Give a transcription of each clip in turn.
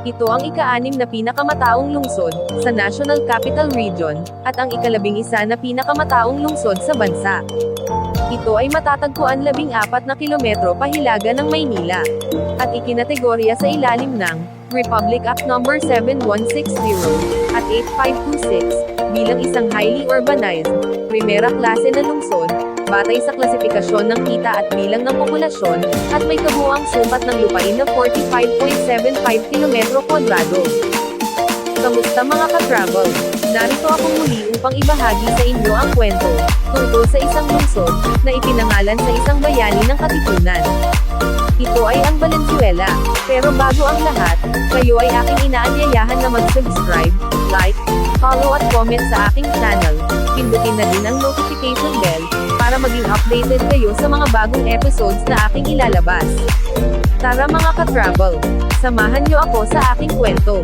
Ito ang ika-6 na pinakamataong lungsod sa National Capital Region at ang ika-11 na pinakamataong lungsod sa bansa. Ito ay matatagpuan 14 na kilometro pahilaga ng Maynila at ikinategorya sa ilalim ng Republic Act No. 7160 at 8526 bilang isang highly urbanized, primera klase na lungsod, batay sa klasifikasyon ng kita at bilang ng populasyon, at may kabuuang sumpat ng lupain na 45.75 kilometro kwadrado. Kamusta mga ka-travel? Narito ako muli upang ibahagi sa inyo ang kwento tungkol sa isang lungsod na ipinangalan sa isang bayani ng Katipunan. Ito ay ang Valenzuela. Pero bago ang lahat, kayo ay aking inaanyayahan na mag-subscribe, like, follow at comment sa aking channel. Pindutin na din ang notification bell para maging updated kayo sa mga bagong episodes na aking ilalabas. Tara mga ka-travel, samahan niyo ako sa aking kwento.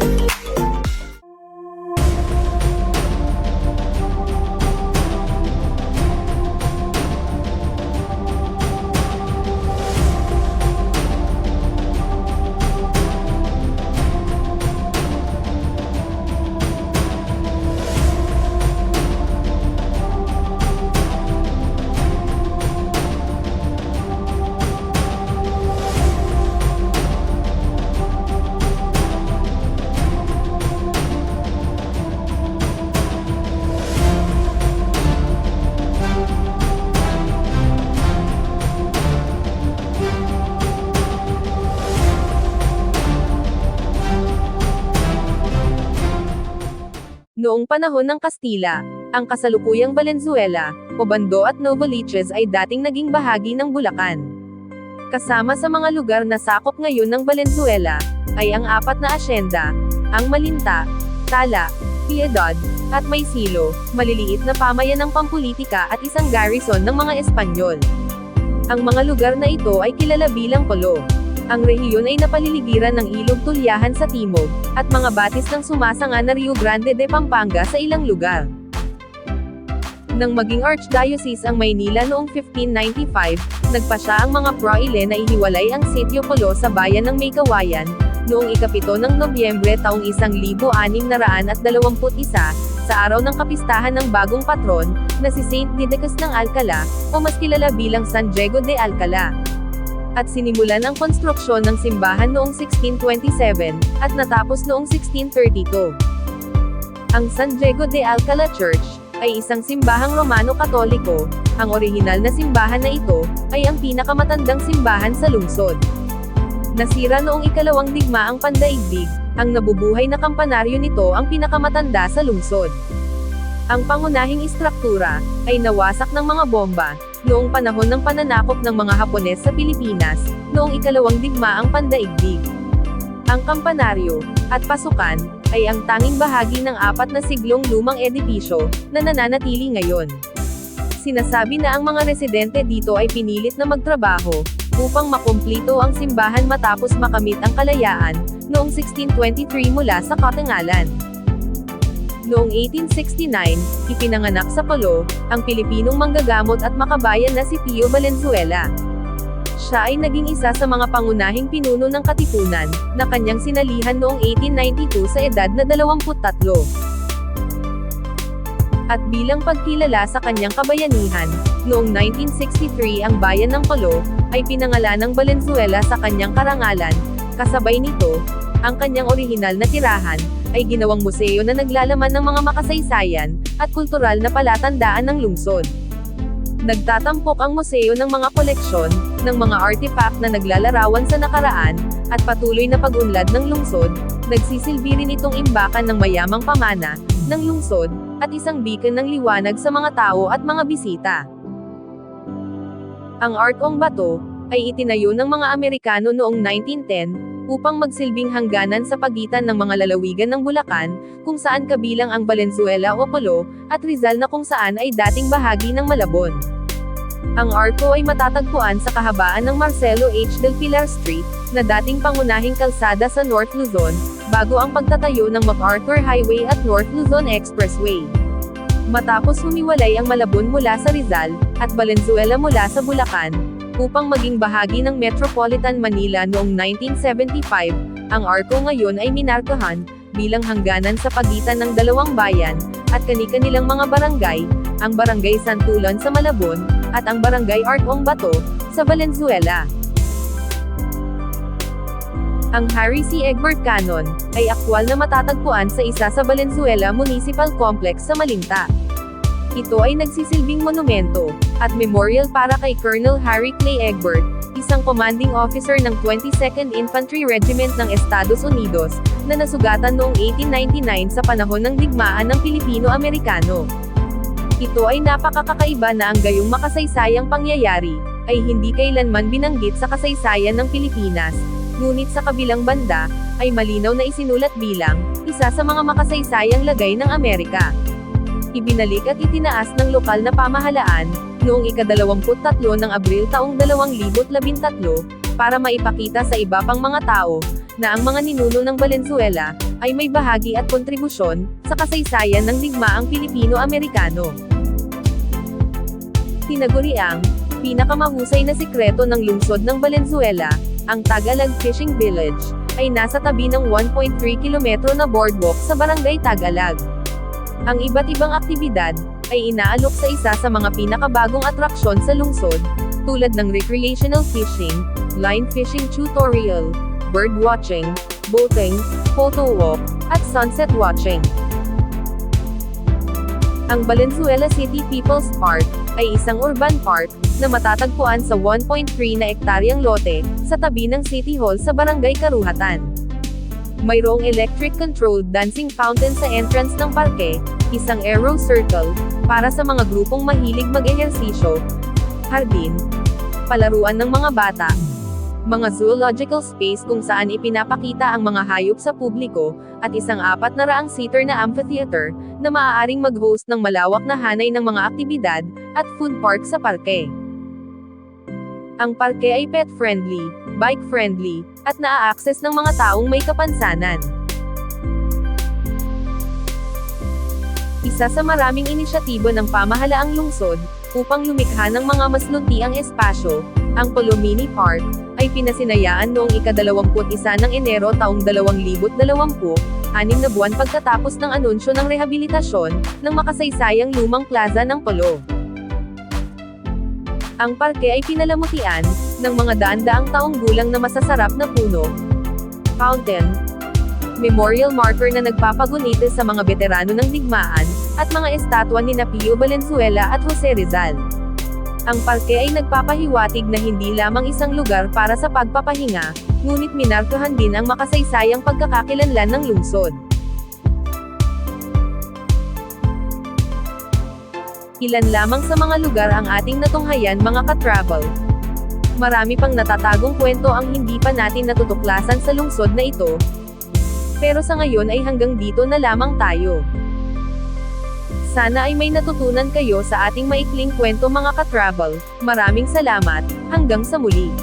Noong panahon ng Kastila, ang kasalukuyang Valenzuela, Obando at Novaliches ay dating naging bahagi ng Bulacan. Kasama sa mga lugar na sakop ngayon ng Valenzuela, ay ang 4 na asyenda, ang Malinta, Tala, Piedad, at Maysilo, maliliit na pamayanang pampulitika at isang garrison ng mga Espanyol. Ang mga lugar na ito ay kilala bilang Polo. Ang rehiyon ay napaliligiran ng Ilog Tulyahan sa timog, at mga batis ng sumasanga na Rio Grande de Pampanga sa ilang lugar. Nang maging archdiocese ang Maynila noong 1595, nagpasya ang mga praile na ihiwalay ang Sitio Polo sa bayan ng Maykawayan, noong ika-7 ng Nobyembre taong 1621, sa araw ng kapistahan ng bagong patron, na si Saint Didacus ng Alcala, o mas kilala bilang San Diego de Alcala. At sinimulan ang konstruksyon ng simbahan noong 1627, at natapos noong 1632. Ang San Diego de Alcala Church, ay isang simbahang Romano-Katoliko. Ang orihinal na simbahan na ito, ay ang pinakamatandang simbahan sa lungsod. Nasira noong ika-2 digmaang pandaigdig, ang nabubuhay na kampanaryo nito ang pinakamatanda sa lungsod. Ang pangunahing istruktura, ay nawasak ng mga bomba, noong panahon ng pananakop ng mga Hapones sa Pilipinas, noong ika-2 digmaang pandaigdig. Ang kampanaryo, at pasukan, ay ang tanging bahagi ng 4 na siglong lumang edipisyo, na nananatili ngayon. Sinasabi na ang mga residente dito ay pinilit na magtrabaho, upang makumplito ang simbahan matapos makamit ang kalayaan, noong 1623 mula sa Katangalan. Noong 1869, ipinanganak sa Polo, ang Pilipinong manggagamot at makabayan na si Pio Valenzuela. Siya ay naging isa sa mga pangunahing pinuno ng Katipunan, na kanyang sinalihan noong 1892 sa edad na 23. At bilang pagkilala sa kanyang kabayanihan, noong 1963 ang bayan ng Polo, ay pinangalan ng Valenzuela sa kanyang karangalan. Kasabay nito, ang kanyang orihinal na tirahan, ay ginawang museo na naglalaman ng mga makasaysayan, at kultural na palatandaan ng lungsod. Nagtatampok ang museo ng mga koleksyon, ng mga artifact na naglalarawan sa nakaraan, at patuloy na pag-unlad ng lungsod. Nagsisilbi rin itong imbakan ng mayamang pamana, ng lungsod, at isang beacon ng liwanag sa mga tao at mga bisita. Ang Arkong Bato, ay itinayo ng mga Amerikano noong 1910, upang magsilbing hangganan sa pagitan ng mga lalawigan ng Bulacan, kung saan kabilang ang Valenzuela o Polo, at Rizal na kung saan ay dating bahagi ng Malabon. Ang Arco ay matatagpuan sa kahabaan ng Marcelo H. del Pilar Street, na dating pangunahing kalsada sa North Luzon, bago ang pagtatayo ng MacArthur Highway at North Luzon Expressway. Matapos humiwalay ang Malabon mula sa Rizal, at Valenzuela mula sa Bulacan, upang maging bahagi ng Metropolitan Manila noong 1975, Ang Arco ngayon ay minarkahan bilang hangganan sa pagitan ng dalawang bayan, at kani-kanilang mga barangay, ang Barangay Santulan sa Malabon, at ang Barangay Arcong Bato, sa Valenzuela. Ang Harry C. Egbert Cannon, ay aktwal na matatagpuan sa isa sa Valenzuela Municipal Complex sa Malinta. Ito ay nagsisilbing monumento, at memorial para kay Colonel Harry Clay Egbert, isang commanding officer ng 22nd Infantry Regiment ng Estados Unidos, na nasugatan noong 1899 sa panahon ng digmaan ng Pilipino-Amerikano. Ito ay napakakaiba na ang gayong makasaysayang pangyayari, ay hindi kailanman binanggit sa kasaysayan ng Pilipinas, ngunit sa kabilang banda, ay malinaw na isinulat bilang isa sa mga makasaysayang lagay ng Amerika. Ibinalik at itinaas ng lokal na pamahalaan, noong ika-23 ng Abril taong 2013, para maipakita sa iba pang mga tao, na ang mga ninuno ng Valenzuela, ay may bahagi at kontribusyon, sa kasaysayan ng digmaang Pilipino-Amerikano. Tinaguriang pinakamahusay na sikreto ng lungsod ng Valenzuela, ang Tagalog Fishing Village, ay nasa tabi ng 1.3 kilometro na boardwalk sa Barangay Tagalog. Ang iba't ibang aktibidad, ay inaalok sa isa sa mga pinakabagong atraksyon sa lungsod, tulad ng recreational fishing, line fishing tutorial, bird watching, boating, photo walk, at sunset watching. Ang Valenzuela City People's Park, ay isang urban park, na matatagpuan sa 1.3 na ektaryang lote, sa tabi ng City Hall sa Barangay Karuhatan. Mayroong electric-controlled dancing fountain sa entrance ng parke, isang aero circle, para sa mga grupong mahilig mag-ehersisyo, hardin, palaruan ng mga bata, mga zoological space kung saan ipinapakita ang mga hayop sa publiko, at isang 400-seater na amphitheater, na maaaring mag-host ng malawak na hanay ng mga aktibidad, at food park sa parke. Ang parke ay pet-friendly, bike-friendly, at naa-access ng mga taong may kapansanan. Isa sa maraming inisyatibo ng pamahalaang lungsod, upang lumikha ng mga mas luntiang espasyo, ang Polo Mini Park, ay pinasinayaan noong ika-21 ng Enero taong 2020, 6 na buwan pagkatapos ng anunsyo ng rehabilitasyon, ng makasaysayang lumang plaza ng Polo. Ang parke ay pinalamutian, ng mga daan-daang taong gulang na masasarap na puno, fountain, memorial marker na nagpapagunita sa mga veterano ng digmaan, at mga estatwa ni Pio Valenzuela at Jose Rizal. Ang parke ay nagpapahiwatig na hindi lamang isang lugar para sa pagpapahinga, ngunit minarkahan din ang makasaysayang pagkakakilanlan ng lungsod. Ilan lamang sa mga lugar ang ating natunghayan, mga ka-travel. Marami pang natatagong kwento ang hindi pa natin natutuklasan sa lungsod na ito. Pero sa ngayon ay hanggang dito na lamang tayo. Sana ay may natutunan kayo sa ating maikling kwento, mga ka-travel. Maraming salamat, hanggang sa muli.